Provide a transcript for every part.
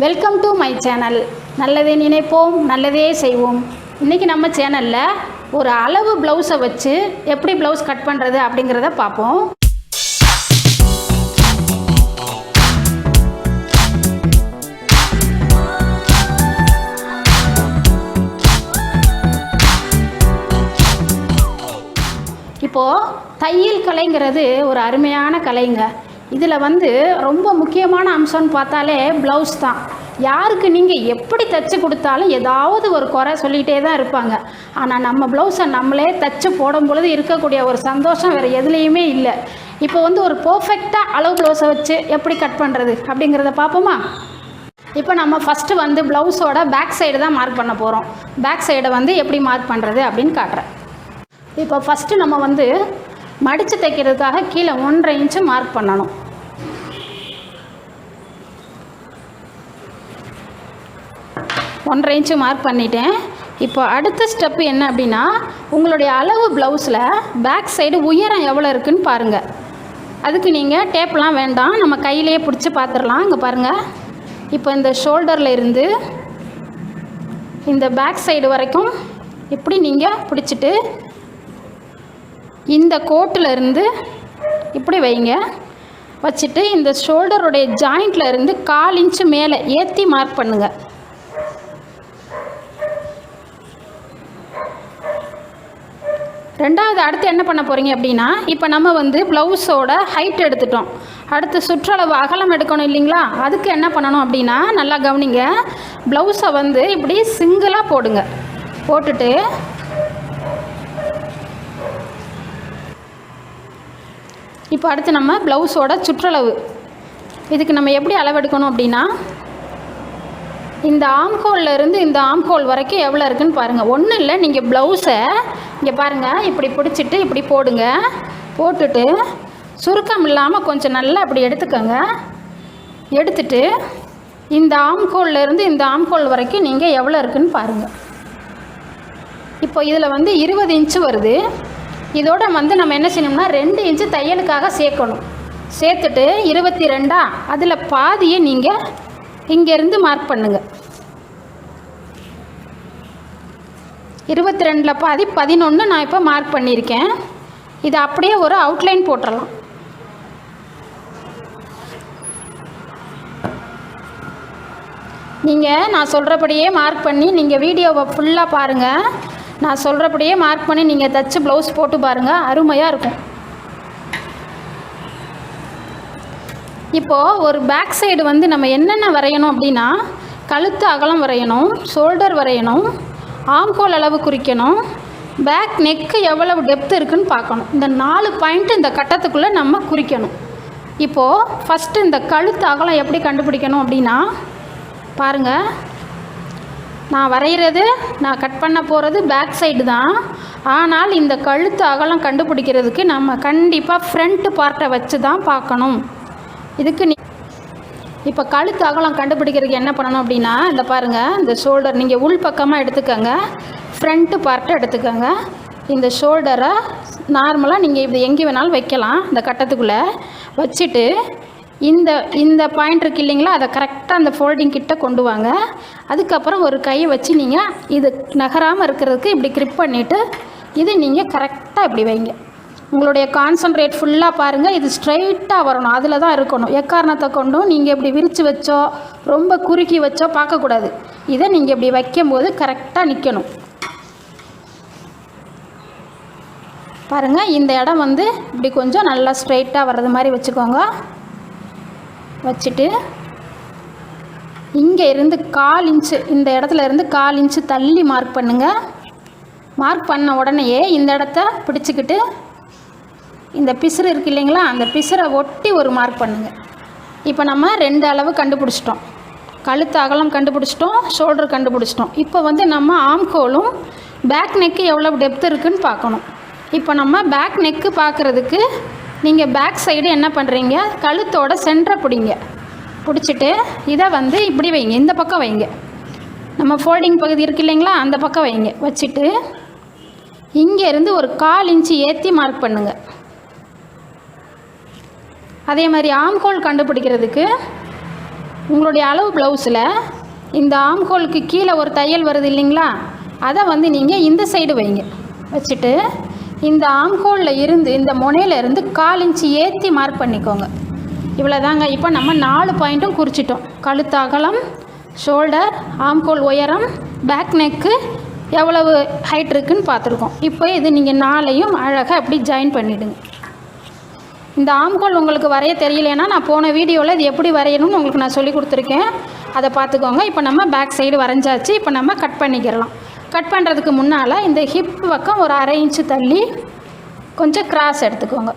Welcome to my channel. நல்லதே நினைப்போம், நல்லதே செய்வோம். இன்றைக்கி நம்ம சேனலில் ஒரு அளவு ப்ளவுஸை வச்சு எப்படி ப்ளவுஸ் கட் பண்ணுறது அப்படிங்கிறத பார்ப்போம். இப்போது தையல் கலைங்கிறது ஒரு அருமையான கலைங்க. இதில் ரொம்ப முக்கியமான அம்சம்னு பார்த்தாலே ப்ளவுஸ் தான். யாருக்கு நீங்கள் எப்படி தைச்சி கொடுத்தாலும் ஏதாவது ஒரு குறை சொல்லிகிட்டே தான் இருப்பாங்க. ஆனால் நம்ம ப்ளவுஸை நம்மளே தைச்சி போடும் பொழுது இருக்கக்கூடிய ஒரு சந்தோஷம் வேறு எதுலேயுமே இல்லை. இப்போ ஒரு பர்ஃபெக்டாக அளவு ப்ளவுஸை வச்சு எப்படி கட் பண்ணுறது அப்படிங்கிறத பார்ப்போமா? இப்போ நம்ம ஃபஸ்ட்டு ப்ளவுஸோட பேக் சைடு தான் மார்க் பண்ண போகிறோம். பேக் சைடை எப்படி மார்க் பண்ணுறது அப்படின்னு காட்டுறேன். இப்போ ஃபஸ்ட்டு நம்ம மடித்து தைக்கிறதுக்காக கீழே 1.5 இன்ச்சு மார்க் பண்ணணும். ஒன்றரை இன்ச்சு மார்க் பண்ணிட்டேன். இப்போ அடுத்த ஸ்டெப்பு என்ன அப்படின்னா, உங்களுடைய அளவு ப்ளவுஸில் பேக் சைடு உயரம் எவ்வளோ இருக்குதுன்னு பாருங்கள். அதுக்கு நீங்கள் டேப்லாம் வேண்டாம், நம்ம கையிலேயே பிடிச்சி பார்த்துடலாம். இங்கே பாருங்கள், இப்போ இந்த ஷோல்டரில் இருந்து இந்த பேக் சைடு வரைக்கும் இப்படி நீங்கள் பிடிச்சிட்டு இந்த கோட்டில் இருந்து இப்படி வைங்க. வச்சுட்டு இந்த ஷோல்டருடைய ஜாயிண்டில் இருந்து 1/4 இன்ச்சு மேலே ஏற்றி மார்க் பண்ணுங்கள். ரெண்டாவது அடுத்து என்ன பண்ண போகிறீங்க அப்படின்னா, இப்போ நம்ம ப்ளவுஸோட ஹைட் எடுத்துட்டோம். அடுத்து சுற்றளவு அகலம் எடுக்கணும் இல்லைங்களா? அதுக்கு என்ன பண்ணணும் அப்படின்னா, நல்லா கவனிங்க. ப்ளவுஸை இப்படி சிங்கிளாக போடுங்க. போட்டுட்டு இப்போ அடுத்து நம்ம ப்ளவுஸோட சுற்றளவு, இதுக்கு நம்ம எப்படி அளவு எடுக்கணும் அப்படின்னா, இந்த ஆம்ஹோலில் இருந்து இந்த ஆம்ஹோல் வரைக்கும் எவ்வளோ இருக்குதுன்னு பாருங்கள். ஒன்றும் இல்லை, நீங்கள் ப்ளவுஸை இங்கே பாருங்கள், இப்படி பிடிச்சிட்டு இப்படி போடுங்க. போட்டுட்டு சுருக்கம் இல்லாமல் கொஞ்சம் நல்லா இப்படி எடுத்துக்கோங்க. எடுத்துட்டு இந்த ஆம்ஹோலில் இருந்து இந்த ஆம்ஹோல் வரைக்கும் நீங்கள் எவ்வளோ இருக்குதுன்னு பாருங்கள். இப்போ இதில் 20 இன்ச்சு வருது. இதோட நம்ம என்ன செய்யணும்னா 2 இன்ச்சு தையலுக்காக சேர்க்கணும். சேர்த்துட்டு 22 அதில் பாதியை நீங்கள் இங்கேருந்து மார்க் பண்ணுங்கள். 22 பாதி 11 நான் இப்போ மார்க் பண்ணியிருக்கேன். இதை அப்படியே ஒரு அவுட்லைன் போட்டுடலாம். நீங்கள் நான் சொல்கிறபடியே மார்க் பண்ணி நீங்கள் வீடியோவை ஃபுல்லாக பாருங்கள். நான் சொல்கிறபடியே மார்க் பண்ணி நீங்கள் தைச்சி ப்ளவுஸ் போட்டு பாருங்கள், அருமையாக இருக்கும். இப்போது ஒரு பேக் சைடு நம்ம என்னென்ன வரையணும் அப்படின்னா, கழுத்து அகலம் வரையணும், ஷோல்டர் வரையணும், ஆம்ஹோல் அளவு குறிக்கணும், பேக் நெக்கு எவ்வளவு டெப்த் இருக்குதுன்னு பார்க்கணும். இந்த 4 பாயிண்ட்டு இந்த கட்டத்துக்குள்ளே நம்ம குறிக்கணும். இப்போது ஃபஸ்ட்டு இந்த கழுத்து அகலம் எப்படி கண்டுபிடிக்கணும் அப்படின்னா பாருங்கள், நான் வரைகிறது, நான் கட் பண்ண போகிறது பேக் சைடு தான். ஆனால் இந்த கழுத்து அகலம் கண்டுபிடிக்கிறதுக்கு நம்ம கண்டிப்பாக ஃப்ரண்ட் பார்ட்டை வச்சு தான் பார்க்கணும். இதுக்கு இப்போ கழுத்து அகலம் கண்டுபிடிக்கிறதுக்கு என்ன பண்ணணும் அப்படின்னா, இந்த பாருங்கள், இந்த ஷோல்டர் நீங்கள் உள் பக்கமாக எடுத்துக்கோங்க, ஃப்ரண்ட்டு பார்ட்டை எடுத்துக்கோங்க. இந்த ஷோல்டரை நார்மலாக நீங்கள் இப்படி எங்கே வேணாலும் வைக்கலாம். இந்த கட்டத்துக்குள்ளே வச்சுட்டு இந்த பாயிண்ட் இருக்குது இல்லைங்களா, அதை கரெக்டாக அந்த ஃபோல்டிங் கிட்ட கொண்டு வாங்க. அதுக்கப்புறம் ஒரு கையை வச்சு நீங்கள் இது நகராமல் இருக்கிறதுக்கு இப்படி கிரிப் பண்ணிவிட்டு இது நீங்கள் கரெக்டாக இப்படி வைங்க. உங்களுடைய கான்சன்ட்ரேட் ஃபுல்லாக பாருங்கள், இது ஸ்ட்ரைட்டாக வரணும், அதில் தான் இருக்கணும். எக்காரணத்தை கொண்டும் நீங்கள் இப்படி விரித்து வச்சோ ரொம்ப குறுக்கி வச்சோ பார்க்கக்கூடாது. இதை நீங்கள் இப்படி வைக்கும்போது கரெக்டாக நிற்கணும். பாருங்கள், இந்த இடம் இப்படி கொஞ்சம் நல்லா ஸ்ட்ரைட்டாக வர்றது மாதிரி வச்சுக்கோங்க. வச்சுட்டு இங்கே இருந்து 1/4 இன்ச்சு, இந்த இடத்துல இருந்து 1/4 இன்ச்சு தள்ளி மார்க் பண்ணுங்கள். மார்க் பண்ண உடனேயே இந்த இடத்த பிடிச்சிக்கிட்டு இந்த பிசுறு இருக்குது இல்லைங்களா, அந்த பிசுரை ஒட்டி ஒரு மார்க் பண்ணுங்கள். இப்போ நம்ம 2 அளவு கண்டுபிடிச்சிட்டோம். கழுத்து அகலம் கண்டுபிடிச்சிட்டோம், ஷோல்டர் கண்டுபிடிச்சிட்டோம். இப்போ நம்ம ஆம்ஹோலும் பேக் நெக்கு எவ்வளோ டெப்த் இருக்குதுன்னு பார்க்கணும். இப்போ நம்ம பேக் நெக்கு பார்க்குறதுக்கு நீங்கள் பேக் சைடு என்ன பண்ணுறீங்க, கழுத்தோட சென்டரை பிடிங்க. பிடிச்சிட்டு இதை இப்படி வைங்க, இந்த பக்கம் வைங்க. நம்ம ஃபோல்டிங் பகுதி இருக்குது இல்லைங்களா, அந்த பக்கம் வைங்க. வச்சுட்டு இங்கேருந்து ஒரு 1/4 இன்ச்சு ஏற்றி மார்க் பண்ணுங்கள். அதே மாதிரி ஆம்ஹோல் கண்டுபிடிக்கிறதுக்கு உங்களுடைய அளவு ப்ளவுஸில் இந்த ஆம்ஹோலுக்கு கீழே ஒரு தையல் வருது இல்லைங்களா, அதை வந்து நீங்கள் இந்த சைடு வைங்க. வச்சுட்டு இந்த ஆம்ஹோலில் இருந்து இந்த முனையிலேருந்து 1/4 இன்ச்சு ஏற்றி மார்க் பண்ணிக்கோங்க. இவ்வளோதாங்க. இப்போ நம்ம 4 பாயிண்ட்டும் குறிச்சிட்டோம். கழுத்து அகலம், ஷோல்டர், ஆம்ஹோல் உயரம், பேக் நெக்கு எவ்வளவு ஹைட் இருக்குதுன்னு பார்த்துருக்கோம். இப்போ இது நீங்கள் 4ஐயும் அழகாக அப்படி ஜாயின் பண்ணிவிடுங்க. இந்த ஆம்ஹோல் உங்களுக்கு வரைய தெரியலைன்னா நான் போன வீடியோவில் இது எப்படி வரையணும்னு உங்களுக்கு நான் சொல்லி கொடுத்துருக்கேன், அதை பார்த்துக்கோங்க. இப்போ நம்ம பேக் சைடு வரைஞ்சாச்சு. இப்போ நம்ம கட் பண்ணிக்கிறலாம். கட் பண்ணுறதுக்கு முன்னால் இந்த ஹிப் பக்கம் ஒரு 1/2 இன்ச்சு தள்ளி கொஞ்சம் கிராஸ் எடுத்துக்கோங்க.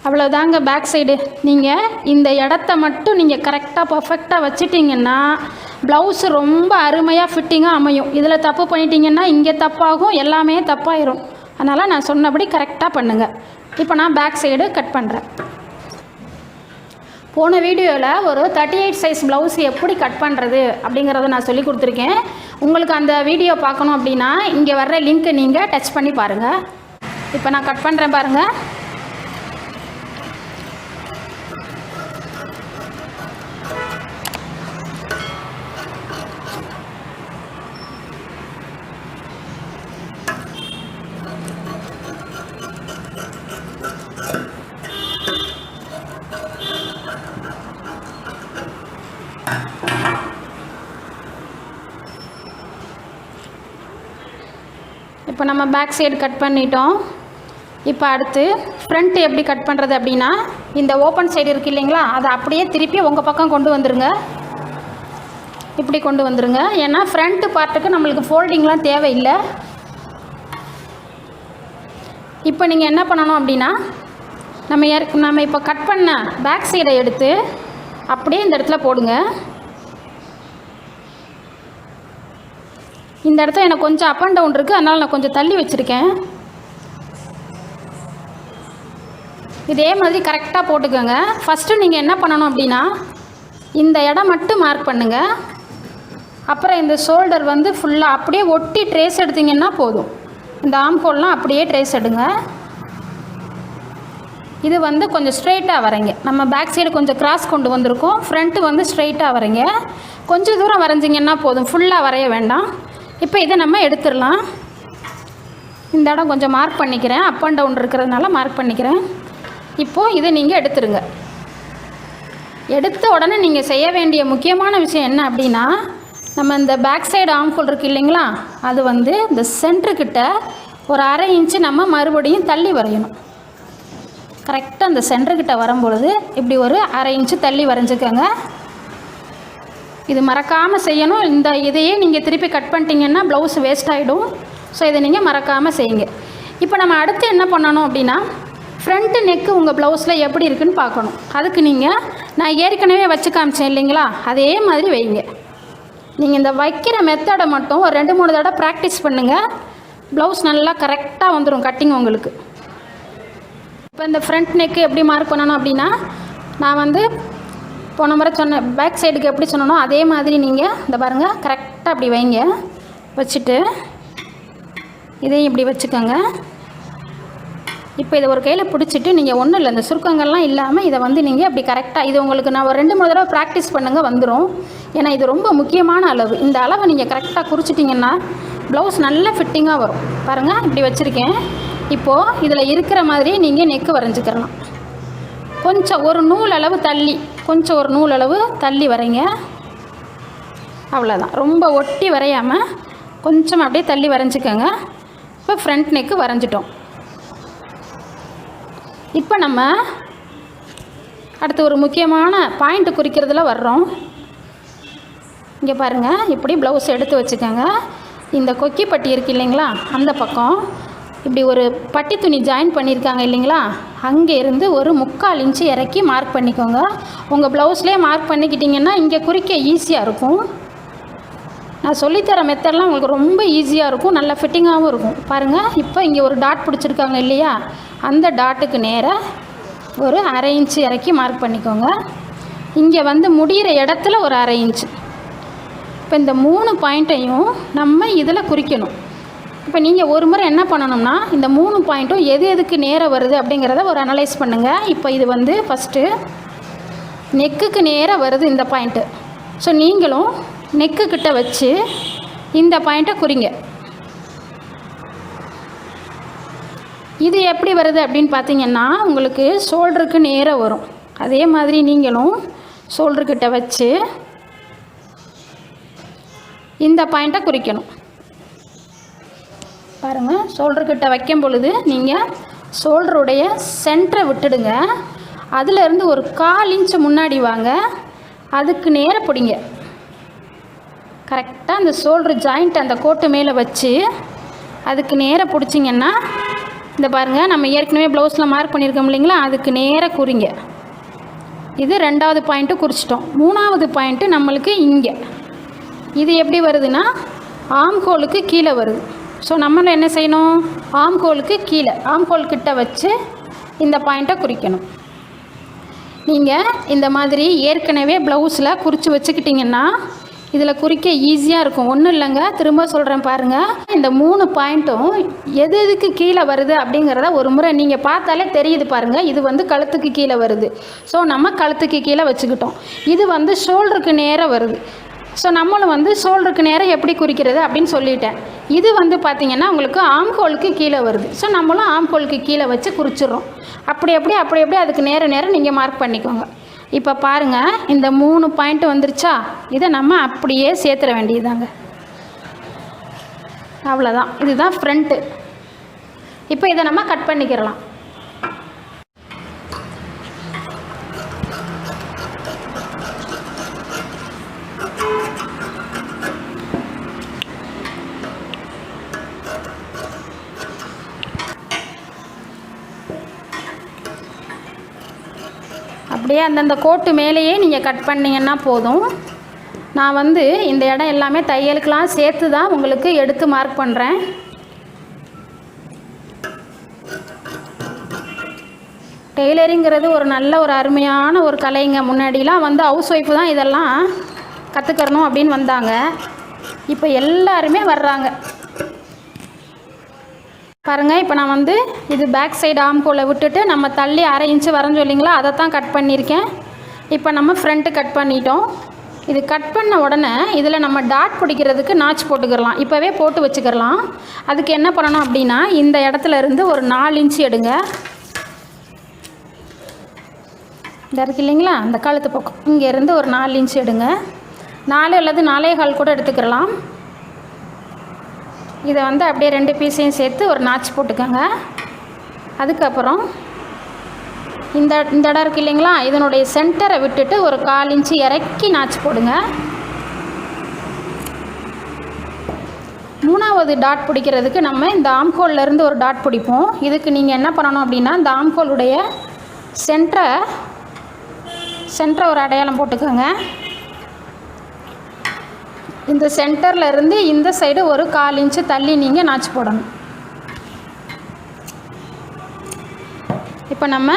அவ்வளோதாங்க பேக் சைடு. நீங்கள் இந்த இடத்த மட்டும் நீங்கள் கரெக்டாக பர்ஃபெக்டாக வச்சிட்டிங்கன்னா ப்ளவுஸு ரொம்ப அருமையாக ஃபிட்டிங்காக அமையும். இதில் தப்பு பண்ணிட்டீங்கன்னா இங்கே தப்பாகும், எல்லாமே தப்பாயிரும். அதனால் நான் சொன்னபடி கரெக்டாக பண்ணுங்கள். இப்போ நான் பேக் சைடு கட் பண்ணுறேன். போன வீடியோவில் ஒரு 38 சைஸ் ப்ளவுஸ் எப்படி கட் பண்ணுறது அப்படிங்கிறத நான் சொல்லி கொடுத்துருக்கேன். உங்களுக்கு அந்த வீடியோ பார்க்கணும் அப்படின்னா இங்கே வர்ற லிங்க்கை நீங்கள் டச் பண்ணி பாருங்கள். இப்போ நான் கட் பண்ணுறேன் பாருங்கள். இப்போ நம்ம பேக் சைடு கட் பண்ணிட்டோம். இப்போ அடுத்து ஃப்ரண்ட் எப்படி கட் பண்ணுறது அப்படின்னா, இந்த ஓப்பன் சைடு இருக்குது இல்லைங்களா, அதை அப்படியே திருப்பி உங்கள் பக்கம் கொண்டு வந்துடுங்க. இப்படி கொண்டு வந்துடுங்க. ஏன்னா ஃப்ரண்ட் பார்ட்டுக்கு நம்மளுக்கு ஃபோல்டிங்லாம் தேவையில்லை. இப்போ நீங்கள் என்ன பண்ணணும் அப்படின்னா, நம்ம இப்போ கட் பண்ண பேக் சைடை எடுத்து அப்படியே இந்த இடத்துல போடுங்க. இந்த இடத்துல எனக்கு கொஞ்சம் அப் அண்ட் டவுன் இருக்குது, அதனால் நான் கொஞ்சம் தள்ளி வச்சுருக்கேன். இதே மாதிரி கரெக்டாக போட்டுக்கோங்க. ஃபஸ்ட்டு நீங்கள் என்ன பண்ணணும் அப்படின்னா, இந்த இடம் மட்டும் மார்க் பண்ணுங்கள். அப்புறம் இந்த ஷோல்டர் வந்து ஃபுல்லாக அப்படியே ஒட்டி ட்ரேஸ் எடுத்திங்கன்னா போதும். இந்த ஆம்ஹோல்லாம் அப்படியே ட்ரேஸ் எடுங்க. இது வந்து கொஞ்சம் ஸ்ட்ரெயிட்டாக வரைங்க. நம்ம பேக் சைடு கொஞ்சம் கிராஸ் கொண்டு வந்திருக்கோம், ஃப்ரண்ட்டு வந்து ஸ்ட்ரெயிட்டாக வரைங்க. கொஞ்சம் தூரம் வரைஞ்சிங்கன்னா போதும், ஃபுல்லாக வரைய வேண்டாம். இப்போ இதை நம்ம எடுத்துடலாம். இந்த இடம் கொஞ்சம் மார்க் பண்ணிக்கிறேன், அப் அண்ட் டவுன் இருக்கிறதுனால மார்க் பண்ணிக்கிறேன். இப்போது இதை நீங்கள் எடுத்துருங்க. எடுத்த உடனே நீங்கள் செய்ய வேண்டிய முக்கியமான விஷயம் என்ன அப்படின்னா, நம்ம இந்த பேக் சைடு ஆம்ஹோல் இருக்குது இல்லைங்களா, அது வந்து இந்த சென்டர்கிட்ட ஒரு 1/2 இன்ச்சு நம்ம மறுபடியும் தள்ளி வரையணும். கரெக்டாக அந்த சென்டர்கிட்ட வரும்பொழுது இப்படி ஒரு 1/2 இன்ச்சு தள்ளி வரைஞ்சிக்கோங்க. இது மறக்காமல் செய்யணும். இதையே நீங்கள் திருப்பி கட் பண்ணிட்டீங்கன்னா ப்ளவுஸ் வேஸ்ட் ஆகிடும். ஸோ இதை நீங்கள் மறக்காமல் செய்யுங்க. இப்போ நம்ம அடுத்து என்ன பண்ணணும் அப்படின்னா, ஃப்ரண்ட்டு நெக்கு உங்கள் ப்ளவுஸில் எப்படி இருக்குதுன்னு பார்க்கணும். அதுக்கு நான் ஏற்கனவே வச்சு காமிச்சேன் இல்லைங்களா, அதே மாதிரி வைங்க. நீங்கள் இந்த வைக்கிற மெத்தடை மட்டும் ஒரு 2-3 தடவை ப்ராக்டிஸ் பண்ணுங்கள். ப்ளவுஸ் நல்லா கரெக்டாக வந்துடும் கட்டிங் உங்களுக்கு. இப்போ இந்த ஃப்ரண்ட் நெக்கு எப்படி மார்க் பண்ணணும் அப்படின்னா, நான் வந்து போன முறை சொன்ன பேக் சைடுக்கு எப்படி சொன்னனோ அதே மாதிரி நீங்கள் இந்த பாருங்கள் கரெக்டாக அப்படி வைங்க. வச்சுட்டு இதையும் இப்படி வச்சுக்கோங்க. இப்போ இதை ஒரு கையில் பிடிச்சிட்டு நீங்கள் ஒன்றும் இல்லை, இந்த சுருக்கங்கள்லாம் இல்லாமல் இதை வந்து நீங்கள் அப்படி கரெக்டாக, இது உங்களுக்கு நான் ஒரு 2-3 தடவை ப்ராக்டிஸ் பண்ணுங்கள் வந்துடும். ஏன்னா இது ரொம்ப முக்கியமான அளவு. இந்த அளவை நீங்கள் கரெக்டாக குறிச்சிட்டிங்கன்னா ப்ளவுஸ் நல்ல ஃபிட்டிங்காக வரும். பாருங்கள் இப்படி வச்சுருக்கேன். இப்போது இதில் இருக்கிற மாதிரி நீங்கள் நெக்கு வரைஞ்சிக்கிறலாம். கொஞ்சம் ஒரு நூல் அளவு தள்ளி, கொஞ்சம் ஒரு நூல் அளவு தள்ளி வரைங்க. அவ்வளோதான், ரொம்ப ஒட்டி வரையாமல் கொஞ்சம் அப்படியே தள்ளி வரைஞ்சிக்கோங்க. இப்போ ஃப்ரண்ட் நெக்கு வரைஞ்சிட்டோம். இப்போ நம்ம அடுத்து ஒரு முக்கியமான பாயிண்ட் குறிக்கிறதுல வர்றோம். இங்கே பாருங்கள், இப்படி ப்ளவுஸ் எடுத்து வச்சுக்கோங்க. இந்த கொக்கி பட்டி இருக்குது இல்லைங்களா, அந்த பக்கம் இப்படி ஒரு பட்டி துணி ஜாயின் பண்ணியிருக்காங்க இல்லைங்களா, அங்கே இருந்து ஒரு 3/4 இன்ச்சு இறக்கி மார்க் பண்ணிக்கோங்க. உங்கள் ப்ளவுஸ்லேயே மார்க் பண்ணிக்கிட்டிங்கன்னா இங்கே குறிக்க ஈஸியாக இருக்கும். நான் சொல்லித்தர மெத்தட்லாம் உங்களுக்கு ரொம்ப ஈஸியாக இருக்கும், நல்ல ஃபிட்டிங்காகவும் இருக்கும். பாருங்கள், இப்போ இங்கே ஒரு டாட் பிடிச்சிருக்காங்க இல்லையா, அந்த டாட்டுக்கு நேராக ஒரு 1/2 இன்ச்சு இறக்கி மார்க் பண்ணிக்கோங்க. இங்கே வந்து முடிகிற இடத்துல ஒரு 1/2 இன்ச்சு. இப்போ இந்த 3 பாயிண்ட்டையும் நம்ம இதில் குறிக்கணும். இப்போ நீங்கள் ஒரு முறை என்ன பண்ணணும்னா, இந்த 3 பாயிண்ட்டும் எது எதுக்கு நேராக வருது அப்படிங்கிறத ஒரு அனலைஸ் பண்ணுங்கள். இப்போ இது வந்து ஃபஸ்ட்டு நெக்குக்கு நேராக வருது இந்த பாயிண்ட்டு. ஸோ நீங்களும் நெக்கு கிட்ட வச்சு இந்த பாயிண்ட்டை குறிங்க. இது எப்படி வருது அப்படின்னு பார்த்தீங்கன்னா உங்களுக்கு ஷோல்டருக்கு நேராக வரும். அதே மாதிரி நீங்களும் ஷோல்டர்கிட்ட வச்சு இந்த பாயிண்ட்டை குறிக்கணும். பாருங்கள், ஷோல்டர்கிட்ட வைக்கும் பொழுது நீங்கள் ஷோல்டருடைய சென்டரை விட்டுடுங்க. அதிலேருந்து ஒரு 1/4 இன்ச்சு முன்னாடி வாங்க. அதுக்கு நேராக பிடிங்க. கரெக்டாக அந்த ஷோல்டர் ஜாயிண்ட் அந்த கோட்டு மேலே வச்சு அதுக்கு நேராக பிடிச்சிங்கன்னா இந்த பாருங்கள், நம்ம ஏற்கனவே ப்ளவுஸில் மார்க் பண்ணியிருக்கோம் இல்லைங்களா, அதுக்கு நேராக குறிங்க. இது 2வது பாயிண்ட்டு குறிச்சிட்டோம். 3வது பாயிண்ட்டு நம்மளுக்கு இங்கே. இது எப்படி வருதுன்னா ஆம்ஹோலுக்கு கீழே வருது. ஸோ நம்மளும் என்ன செய்யணும், ஆம்ஹோலுக்கு கீழே ஆம்ஹோல் கிட்ட வச்சு இந்த பாயிண்ட்டை குறிக்கணும். நீங்கள் இந்த மாதிரி ஏற்கனவே ப்ளவுஸில் குறித்து வச்சுக்கிட்டிங்கன்னா இதில் குறிக்க ஈஸியாக இருக்கும். ஒன்றும் இல்லைங்க, திரும்ப சொல்கிறேன் பாருங்கள். இந்த 3 பாயிண்ட்டும் எது எதுக்கு கீழே வருது அப்படிங்கிறத ஒரு முறை நீங்கள் பார்த்தாலே தெரியுது பாருங்கள். இது வந்து கழுத்துக்கு கீழே வருது. ஸோ நம்ம கழுத்துக்கு கீழே வச்சுக்கிட்டோம். இது வந்து ஷோல்டருக்கு நேராக வருது. ஸோ நம்மளும் வந்து ஷோல்டருக்கு நேராக எப்படி குறிக்கிறது அப்படின்னு சொல்லிட்டேன். இது வந்து பார்த்திங்கன்னா உங்களுக்கு ஆம்ஹோலுக்கு கீழே வருது. ஸோ நம்மளும் ஆம்ஹோலுக்கு கீழே வச்சு குறிச்சிட்றோம். அப்படி எப்படி அதுக்கு நேரம் நீங்கள் மார்க் பண்ணிக்கோங்க. இப்போ பாருங்கள், இந்த 3 பாயிண்ட் வந்துருச்சா, இதை நம்ம அப்படியே சேர்த்துற வேண்டியதாங்க. அவ்வளோதான், இதுதான் ஃப்ரண்ட்டு. இப்போ இதை நம்ம கட் பண்ணிக்கிறலாம். அப்படியே அந்தந்த கோட்டு மேலேயே நீங்கள் கட் பண்ணிங்கன்னா போதும். நான் வந்து இந்த இடம் எல்லாமே தையலுக்கெலாம் சேர்த்து தான் உங்களுக்கு எடுத்து மார்க் பண்ணுறேன். டெய்லரிங்கிறது ஒரு நல்ல ஒரு அருமையான ஒரு கலைங்க. முன்னாடிலாம் வந்து ஹவுஸ் ஒய்ஃபு தான் இதெல்லாம் கற்றுக்கறணும் அப்படின்னு வந்தாங்க. இப்போ எல்லாருமே வர்றாங்க பாருங்கள். இப்போ நான் வந்து இது பேக் சைடு ஆம்ஹோலை விட்டுட்டு நம்ம தள்ளி 1/2 இன்ச்சு வரைஞ்சோம் இல்லைங்களா, அதை தான் கட் பண்ணியிருக்கேன். இப்போ நம்ம ஃப்ரண்ட்டு கட் பண்ணிட்டோம். இது கட் பண்ண உடனே இதில் நம்ம டாட் பிடிக்கிறதுக்கு நாச் போட்டுக்கிறலாம். இப்போவே போட்டு வச்சுக்கிறலாம். அதுக்கு என்ன பண்ணணும் அப்படின்னா இந்த இடத்துல இருந்து ஒரு 4 இன்ச்சு எடுங்க. இந்த இருக்கு இல்லைங்களா, அந்த கழுத்து பக்கம் இங்கேருந்து ஒரு 4 இன்ச்சு எடுங்க. 4 அல்லது 4.25 கூட எடுத்துக்கிறலாம். இதை வந்து அப்படியே 2 பீஸையும் சேர்த்து ஒரு நாச் போட்டுக்கோங்க. அதுக்கப்புறம் இந்த இடம் இருக்குது இல்லைங்களா, இதனுடைய சென்டரை விட்டுட்டு ஒரு 1/4 இன்ச்சு இறக்கி நாச் போடுங்க. 3வது டாட் பிடிக்கிறதுக்கு நம்ம இந்த ஆம்ஹோல்லேருந்து ஒரு டாட் பிடிப்போம். இதுக்கு நீங்கள் என்ன பண்ணணும் அப்படின்னா இந்த ஆம்ஹோலுடைய சென்டரை ஒரு அடையாளம் போட்டுக்கோங்க. இந்த சென்டரில் இருந்து இந்த சைடு ஒரு 1/4 இன்ச்சு தள்ளி நீங்கள் நாச்சு போடணும். இப்போ நம்ம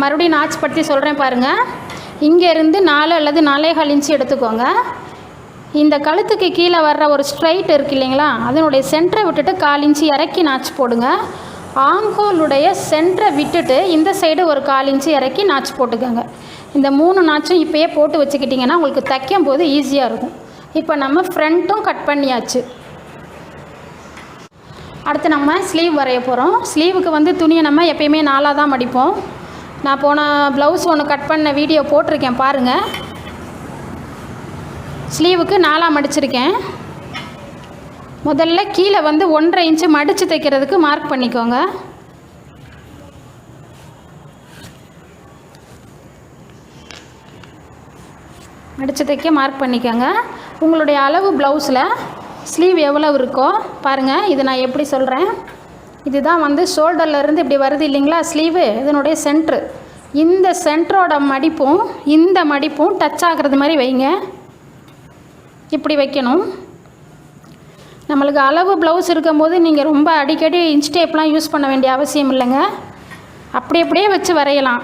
மறுபடியும் நாச்சு பற்றி சொல்கிறேன் பாருங்கள். இங்கேருந்து 4 அல்லது 4.25 இன்ச்சு எடுத்துக்கோங்க. இந்த கழுத்துக்கு கீழே வர்ற ஒரு ஸ்ட்ரைட் இருக்குது இல்லைங்களா, அதனுடைய சென்டரை விட்டுட்டு 1/4 இன்ச்சு இறக்கி நாச்சு போடுங்க. ஆம்ஹோலுடைய சென்டரை விட்டுட்டு இந்த சைடு ஒரு 1/4 இன்ச்சு இறக்கி நாச்சு போட்டுக்கோங்க. இந்த 3 நாச்சும் இப்போயே போட்டு வச்சுக்கிட்டிங்கன்னா உங்களுக்கு தைக்கும் போது ஈஸியாக இருக்கும். இப்போ நம்ம ஃப்ரண்ட்டும் கட் பண்ணியாச்சு. அடுத்து நம்ம ஸ்லீவ் வரைய போகிறோம். ஸ்லீவுக்கு வந்து துணியை நம்ம எப்பயுமே 4ஆக தான் மடிப்போம். நான் போன ப்ளவுஸ் ஒன்று கட் பண்ண வீடியோ போட்டிருக்கேன் பாருங்கள். ஸ்லீவுக்கு 4ஆக மடிச்சிருக்கேன். முதல்ல கீழே வந்து 1.5 இன்ச்சு மடித்து தைக்கிறதுக்கு மார்க் பண்ணிக்கோங்க. மடித்து தைக்க மார்க் பண்ணிக்கோங்க. உங்களுடைய அளவு ப்ளவுஸில் ஸ்லீவ் எவ்வளோ இருக்கோ பாருங்கள். இது நான் எப்படி சொல்கிறேன், இதுதான் வந்து ஷோல்டர்லேருந்து இப்படி வருது இல்லைங்களா ஸ்லீவு, இதனுடைய சென்ட்ரு. இந்த சென்டரோட மடிப்பும் இந்த மடிப்பும் டச் ஆகிறது மாதிரி வைங்க. இப்படி வைக்கணும். நம்மளுக்கு அளவு ப்ளவுஸ் இருக்கும்போது நீங்கள் ரொம்ப அடிக்கடி இன்ச் டேப்லாம் யூஸ் பண்ண வேண்டிய அவசியம் இல்லைங்க. அப்படியே வச்சு வரையலாம்.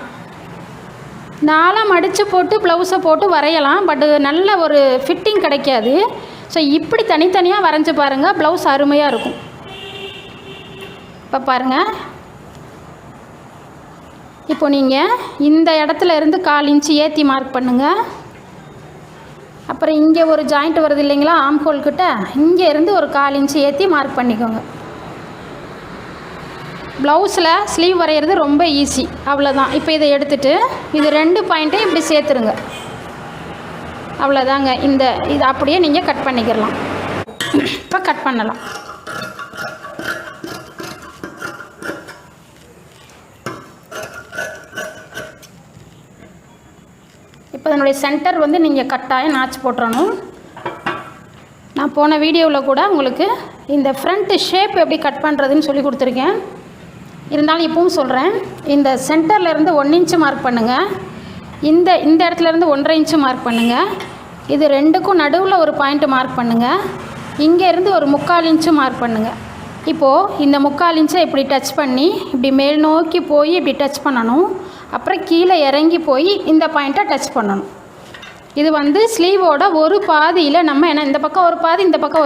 4ஆக மடித்து போட்டு ப்ளவுஸை போட்டு வரையலாம். பட்டு நல்ல ஒரு ஃபிட்டிங் கிடைக்காது. ஸோ இப்படி தனித்தனியாக வரைஞ்சி பாருங்கள், ப்ளவுஸ் அருமையாக இருக்கும். இப்போ பாருங்கள், இப்போ நீங்கள் இந்த இடத்துல இருந்து 1/4 இன்ச்சு ஏற்றி மார்க் பண்ணுங்கள். அப்புறம் இங்கே ஒரு ஜாயிண்ட் வருது இல்லைங்களா ஆம்ஹோல் கிட்ட, இங்கே இருந்து ஒரு 1/4 இன்ச்சு ஏற்றி மார்க் பண்ணிக்கோங்க. ப்ளவுஸில் ஸ்லீவ் வரைகிறது ரொம்ப ஈஸி, அவ்வளோதான். இப்போ இதை எடுத்துகிட்டு இது 2 பாயிண்ட்டையும் இப்படி சேர்த்துருங்க. அவ்வளோதாங்க. இது அப்படியே நீங்கள் கட் பண்ணிக்கிறலாம். இப்போ கட் பண்ணலாம். இப்போ இதனுடைய சென்டர் வந்து நீங்கள் கட்டாயம் நாச்சு போட்டுறணும். நான் போன வீடியோவில் கூட உங்களுக்கு இந்த ஃப்ரண்ட் ஷேப் எப்படி கட் பண்ணுறதுன்னு சொல்லி கொடுத்துருக்கேன். இருந்தாலும் இப்பவும் சொல்கிறேன். இந்த சென்டர்லேருந்து 1 இன்ச்சு மார்க் பண்ணுங்கள். இந்த இடத்துலேருந்து 1.5 இன்ச்சு மார்க் பண்ணுங்கள். இது 2க்கும் நடுவில் ஒரு பாயிண்ட் மார்க் பண்ணுங்கள். இங்கேருந்து ஒரு 3/4 இன்ச்சு மார்க் பண்ணுங்கள். இப்போது இந்த 3/4 இன்ச்சை இப்படி டச் பண்ணி இப்படி மேல் நோக்கி போய் இப்படி டச் பண்ணணும். அப்புறம் கீழே இறங்கி போய் இந்த பாயிண்ட்டை டச் பண்ணணும். இது வந்து ஸ்லீவோட ஒரு பாதியில் நம்ம ஏன்னா இந்த பக்கம் ஒரு பாதி இந்த பக்கம்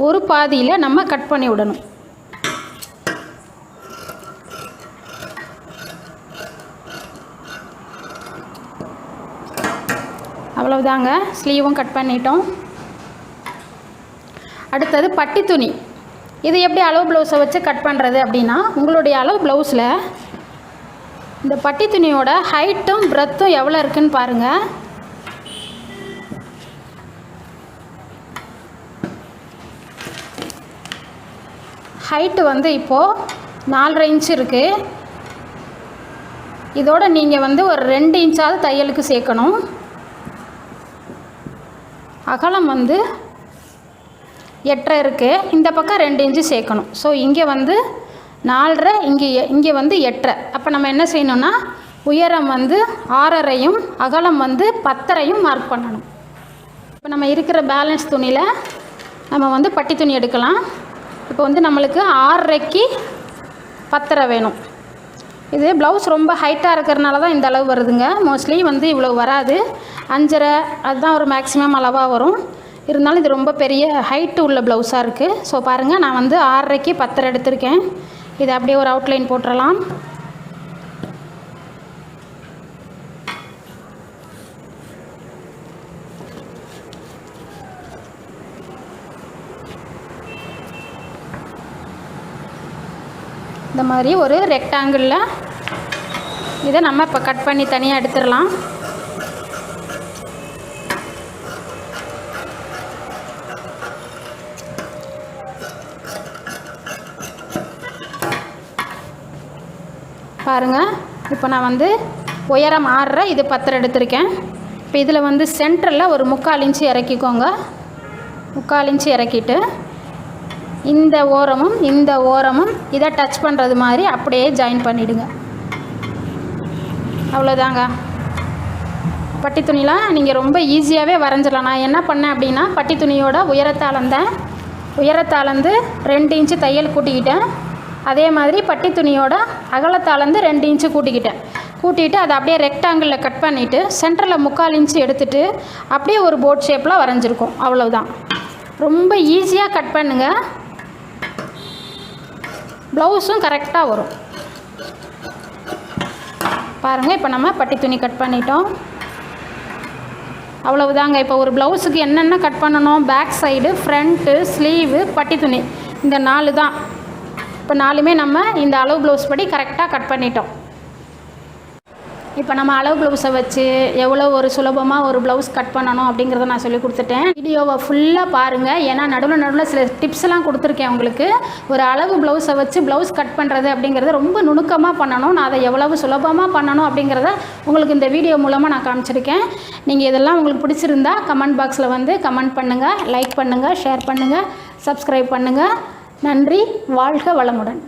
ஒரு பாதியில் நம்ம கட் பண்ணி விடணும். அவ்வளவுதாங்க. ஸ்லீவும் கட் பண்ணிட்டோம். அடுத்தது பட்டி துணி. இது எப்படி அளவு ப்ளவுஸை வச்சு கட் பண்ணுறது அப்படின்னா, உங்களுடைய அளவு ப்ளவுஸில் இந்த பட்டி துணியோட ஹைட்டும் பிரெத்தும் எவ்வளோ இருக்குன்னு பாருங்கள். ஹைட்டு வந்து இப்போது 4.5 இன்ச்சு இருக்குது. இதோட நீங்கள் வந்து ஒரு 2 இன்ச்சாவது தையலுக்கு சேர்க்கணும். அகலம் வந்து 8.5 இருக்குது. இந்த பக்கம் 2 இன்ச்சு சேர்க்கணும். ஸோ இங்கே வந்து 4.5, இங்கே வந்து 8.5. அப்போ நம்ம என்ன செய்யணும்னா உயரம் வந்து 6.5யும் அகலம் வந்து 10.5யும் மார்க் பண்ணணும். இப்போ நம்ம இருக்கிற பேலன்ஸ் துணியில் நம்ம வந்து பட்டி துணி எடுக்கலாம். இப்போ வந்து நம்மளுக்கு 6.5க்கு 10.5 வேணும். இது ப்ளவுஸ் ரொம்ப ஹைட்டாக இருக்கிறனால தான் இந்த அளவு வருதுங்க. மோஸ்ட்லி வந்து இவ்வளோ வராது. 5.5 அதுதான் ஒரு மேக்ஸிமம் அளவாக வரும். இருந்தாலும் இது ரொம்ப பெரிய ஹைட்டு உள்ள ப்ளவுஸாக இருக்குது. ஸோ பாருங்கள், நான் வந்து 6.5க்கு 10.5 எடுத்திருக்கேன். இதை அப்படியே ஒரு அவுட்லைன் போட்டுடலாம். இந்த மாதிரி ஒரு ரெக்டாங்கிளில் இதை நம்ம இப்போ கட் பண்ணி தனியாக எடுத்துடலாம். பாருங்கள், இப்போ நான் வந்து உயரம் 6.5, இது 10 எடுத்திருக்கேன். இப்போ இதில் வந்து சென்டரில் ஒரு 3/4 இன்ச்சு இறக்கிக்கோங்க. 3/4 இன்ச்சு இறக்கிட்டு இந்த ஓரமும் இதை டச் பண்ணுறது மாதிரி அப்படியே ஜாயின் பண்ணிவிடுங்க. அவ்வளோதாங்க. பட்டி துணிலாம் நீங்கள் ரொம்ப ஈஸியாகவே வரைஞ்சிடலாம். நான் என்ன பண்ணேன் அப்படின்னா, பட்டி துணியோட உயரத்தை அளந்து 2 இன்ச்சு தையல் கூட்டிக்கிட்டேன். அதே மாதிரி பட்டி துணியோட அகலத்தாலேருந்து 2 இன்ச்சு கூட்டிகிட்டு அதை அப்படியே ரெக்டாங்கிளில் கட் பண்ணிவிட்டு சென்டரில் 3/4 இன்ச்சு எடுத்துகிட்டு அப்படியே ஒரு போட் ஷேப்பில் வரைஞ்சிருக்கோம். அவ்வளவுதான். ரொம்ப ஈஸியாக கட் பண்ணுங்கள். ப்ளவுஸும் கரெக்டாக வரும். பாருங்கள், இப்போ நம்ம பட்டி துணி கட் பண்ணிட்டோம். அவ்வளவுதாங்க. இப்போ ஒரு ப்ளவுஸுக்கு என்னென்ன கட் பண்ணணும், பேக் சைடு, ஃப்ரண்ட்டு, ஸ்லீவு, பட்டி துணி, இந்த 4 தான். இப்போ 4மே நம்ம இந்த அளவு ப்ளவுஸ் படி கரெக்டாக கட் பண்ணிட்டோம். இப்போ நம்ம அளவு ப்ளவுஸை வச்சு எவ்வளோ ஒரு சுலபமாக ஒரு ப்ளவுஸ் கட் பண்ணணும் அப்படிங்கிறத நான் சொல்லி கொடுத்துட்டேன். வீடியோவை ஃபுல்லாக பாருங்கள். ஏன்னா நடுவில் சில டிப்ஸ்லாம் கொடுத்துருக்கேன் உங்களுக்கு. ஒரு அளவு ப்ளவுஸை வச்சு ப்ளவுஸ் கட் பண்ணுறது அப்படிங்கிறது ரொம்ப நுணுக்கமாக பண்ணணும். நான் அதை எவ்வளவு சுலபமாக பண்ணணும் அப்படிங்கிறத உங்களுக்கு இந்த வீடியோ மூலமாக நான் காமிச்சிருக்கேன். நீங்கள் இதெல்லாம் உங்களுக்கு பிடிச்சிருந்தா கமெண்ட் பாக்ஸில் வந்து கமெண்ட் பண்ணுங்கள், லைக் பண்ணுங்கள், ஷேர் பண்ணுங்கள், சப்ஸ்கிரைப் பண்ணுங்கள். நன்றி. வாழ்க வளமுடன்.